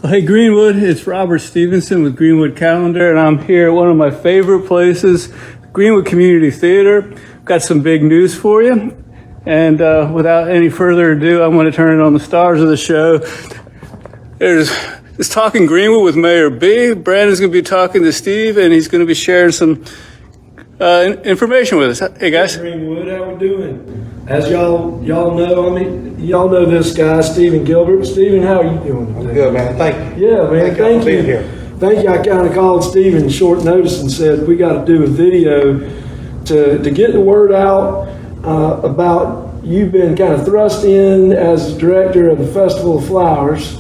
Hey Greenwood, it's Robert Stevenson with Greenwood Calendar, and I'm here at one of my favorite places, Greenwood Community Theater. Got some big news for you, and without any further ado, I'm going to turn it on the stars of the show. It's Talking Greenwood with Mayor B. Brandon's going to be talking to Steve, and he's going to be sharing some information with us. Hey guys. Hey Greenwood, how we doing? As y'all know, y'all know this guy, Stephen Gilbert. Stephen, how are you doing today? I'm good, man. Thank you. Yeah, man. Thank you. Being here. Thank you. I kind of called Stephen short notice and said we got to do a video to get the word out about you've been kind of thrust in as director of the Festival of Flowers,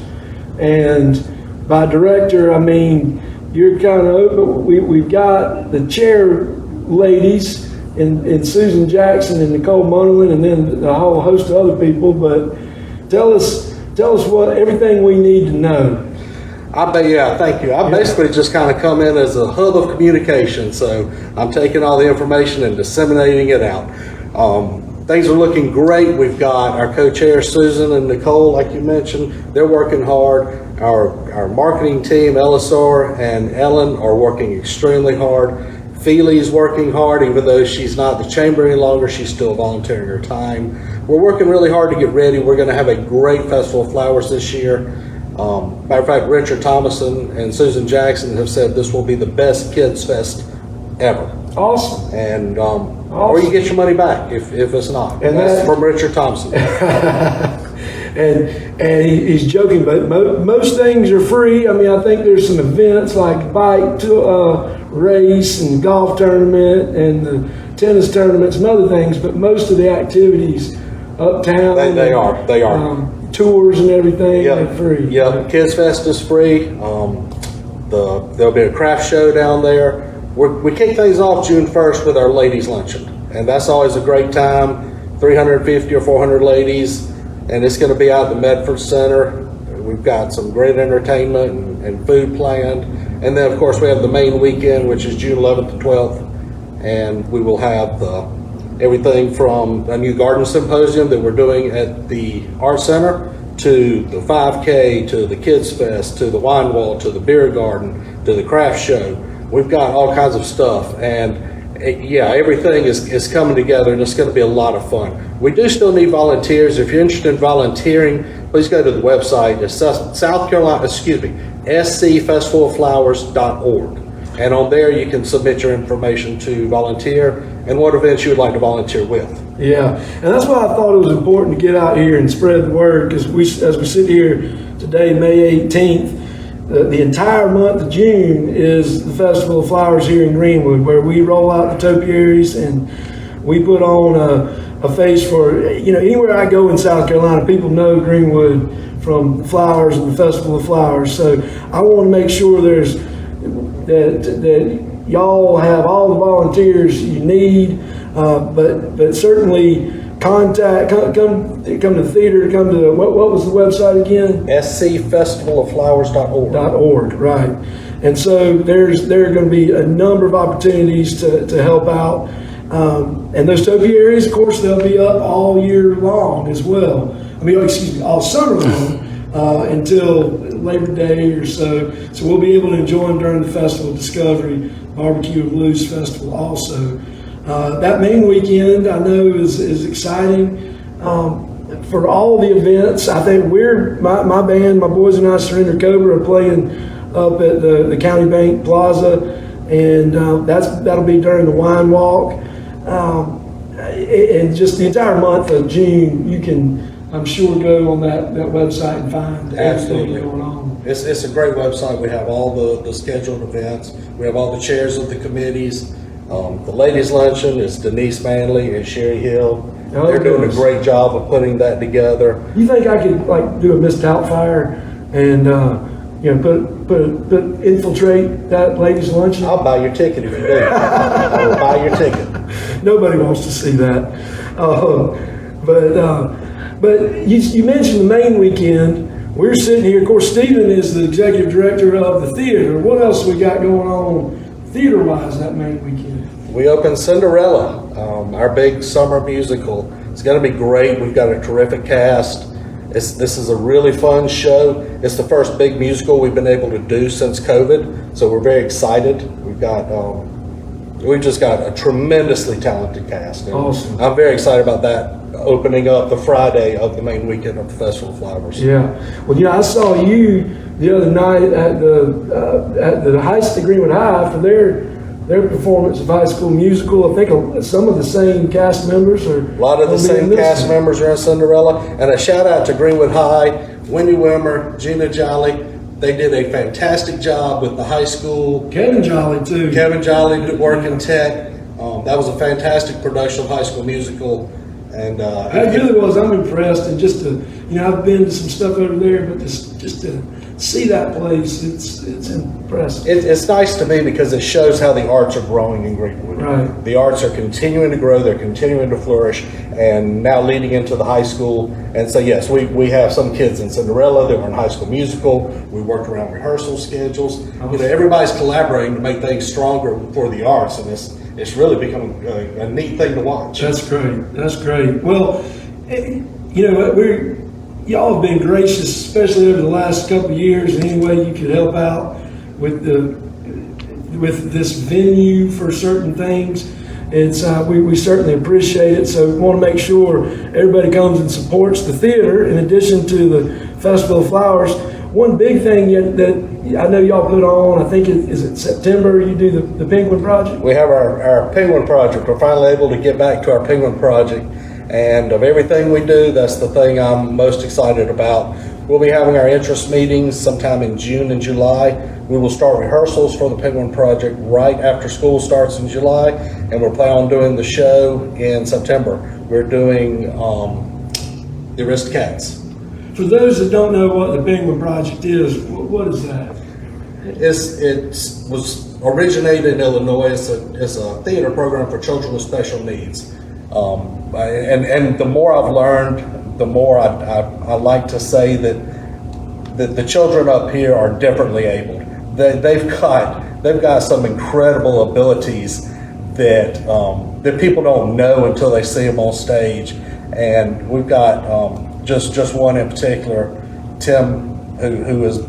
and by director I mean you're kind of open. We've got the chair ladies. In Susan Jackson and Nicole Munderland, and then a whole host of other people. But tell us what everything we need to know. Thank you. I basically just kind of come in as a hub of communication, so I'm taking all the information and disseminating it out. Things are looking great. We've got our co-chair Susan and Nicole, like you mentioned, they're working hard. Our marketing team, Elisar and Ellen, are working extremely hard. Feely's working hard, even though she's not the chamber any longer, she's still volunteering her time. We're working really hard to get ready. We're going to have a great Festival of Flowers this year. Matter of fact, Richard Thomason and Susan Jackson have said this will be the best Kids Fest ever. Awesome. And or you get your money back if it's not. And that's from Richard Thompson. and he's joking, but most things are free. I mean, I think there's some events like bike race and golf tournament and the tennis tournaments and other things, but most of the activities uptown, they are tours and everything are free. Yeah, Kids Fest is free. There'll be a craft show down there. We kick things off June 1st with our ladies luncheon, and that's always a great time. 350 or 400 ladies, and it's going to be out at the Medford Center. We've got some great entertainment and food planned. And then, of course, we have the main weekend, which is June 11th to 12th. And we will have everything from a new garden symposium that we're doing at the Art Center to the 5K, to the Kids Fest, to the wine wall, to the beer garden, to the craft show. We've got all kinds of stuff. And everything is coming together, and it's going to be a lot of fun. We do still need volunteers. If you're interested in volunteering, please go to the website. It's scfestivaloflowers.org. And on there you can submit your information to volunteer and what events you would like to volunteer with. Yeah, and that's why I thought it was important to get out here and spread the word, because as we sit here today, May 18th, the entire month of June is the Festival of Flowers here in Greenwood, where we roll out the topiaries and we put on a face for, anywhere I go in South Carolina, people know Greenwood from flowers and the Festival of Flowers. So I want to make sure that y'all have all the volunteers you need, but certainly come to the theater, come to what was the website again? scfestivaloflowers.org. Right. And so there are going to be a number of opportunities to help out. And those topiaries, of course, they'll be up all year long as well. All summer long until Labor Day or so. So we'll be able to enjoy them during the Festival of Discovery, Barbecue and Blues Festival also. That main weekend I know is exciting. For all the events, I think my band, my boys and I, Surrender Cobra, are playing up at the County Bank Plaza, and that'll be during the wine walk. And just the entire month of June, you can, I'm sure, go on that website and find everything going on. It's a great website. We have all the scheduled events. We have all the chairs of the committees. The ladies' luncheon is Denise Manley and Sherry Hill. They're doing a great job of putting that together. You think I could do a Miss Doubtfire and infiltrate that ladies' luncheon? I'll buy your ticket if you do. I will buy your ticket. Nobody wants to see that. But you mentioned the main weekend. We're sitting here. Of course, Stephen is the executive director of the theater. What else we got going on theater-wise that main weekend? We opened Cinderella, our big summer musical. It's going to be great. We've got a terrific cast. This is a really fun show. It's the first big musical we've been able to do since COVID, so we're very excited. We've just got a tremendously talented cast. And Awesome. I'm very excited about that opening up the Friday of the main weekend of the Festival of Flowers. Yeah. Well, I saw you the other night at the Greenwood High for their performance of High School Musical. I think some of the same cast members are. A lot of the same cast members are in Cinderella. And a shout out to Greenwood High, Wendy Wimmer, Gina Jolly. They did a fantastic job with the high school. Kevin Jolly too. Kevin Jolly did work in tech. That was a fantastic production of High School Musical. And That really was. I'm impressed, and just to, I've been to some stuff over there, but just to see that place, it's impressive. It's nice to me because it shows how the arts are growing in Greenwood. Right. The arts are continuing to grow, they're continuing to flourish, and now leading into the high school. And so, yes, we have some kids in Cinderella that were in High School Musical. We worked around rehearsal schedules. Everybody's collaborating to make things stronger for the arts, and it's really becoming a neat thing to watch. That's great. That's great. Well, y'all have been gracious, especially over the last couple of years, in any way you could help out with this venue for certain things. It's we certainly appreciate it. So we want to make sure everybody comes and supports the theater in addition to the Festival of Flowers. One big thing that I know y'all put on, I think is it September, you do the Penguin Project? We have our Penguin Project. We're finally able to get back to our Penguin Project. And of everything we do, that's the thing I'm most excited about. We'll be having our interest meetings sometime in June and July. We will start rehearsals for the Penguin Project right after school starts in July, and we're planning on doing the show in September. We're doing the Aristocats. For those that don't know what the Penguin Project is, what is that? It was originated in Illinois. It's a theater program for children with special needs. And the more I've learned, the more I like to say that the children up here are differently abled. They've got some incredible abilities that people don't know until they see them on stage. And we've got just one in particular, Tim, who was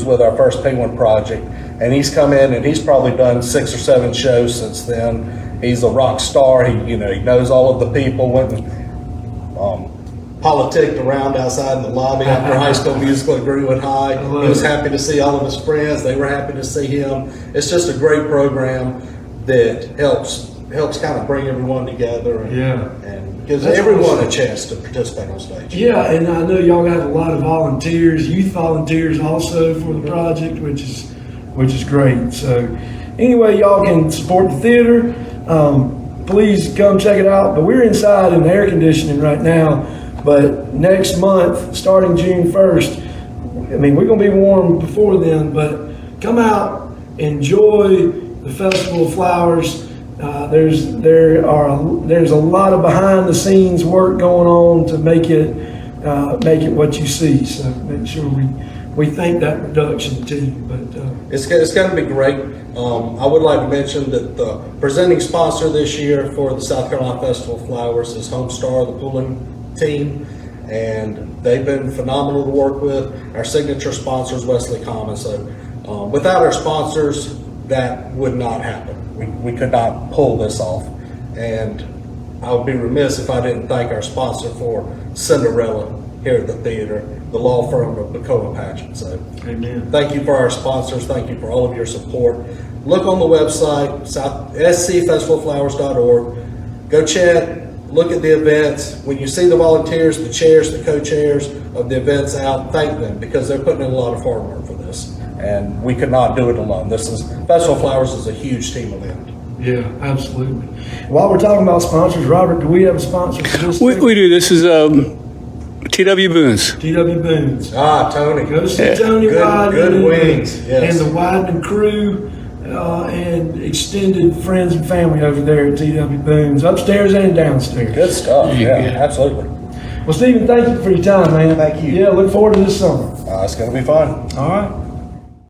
with our first Penguin Project, and he's come in and he's probably done 6 or 7 shows since then. He's a rock star. He knows all of the people. Went and politicked around outside in the lobby after High School Musical at Greenwood High. He was happy to see all of his friends. They were happy to see him. It's just a great program that helps kind of bring everyone together and gives everyone a chance to participate on stage. Yeah, and I know y'all have a lot of volunteers, youth volunteers also for the project, which is great. So anyway, y'all can support the theater. Please come check it out. But we're inside in the air conditioning right now. But next month, starting June 1st, we're going to be warm before then, but come out, enjoy the Festival of Flowers. There's a lot of behind the scenes work going on to make it what you see. So make sure we thank that production team. But it's going to be great. I would like to mention that the presenting sponsor this year for the South Carolina Festival of Flowers is Homestar, the pooling team, and they've been phenomenal to work with. Our signature sponsor is Wesley Commons. So without our sponsors, that would not happen. We could not pull this off. And I would be remiss if I didn't thank our sponsor for Cinderella here at the theater, the law firm of Bacoa Patchen. So amen. Thank you for our sponsors. Thank you for all of your support. Look on the website, scfestivalflowers.org. Go check, look at the events. When you see the volunteers, the chairs, the co-chairs of the events out, thank them because they're putting in a lot of hard work for this. And we could not do it alone. Festival of Flowers is a huge team event. Yeah, absolutely. While we're talking about sponsors, Robert, do we have a sponsor for this? We do. This is T.W. Boone's. T.W. Boone's. Tony. Go see Tony Wyden. Good wings. Yes. And the Wyden crew and extended friends and family over there at T.W. Boone's, upstairs and downstairs. Good stuff. Yeah, absolutely. Well, Stephen, thank you for your time, man. Thank you. Yeah, look forward to this summer. It's going to be fun. All right.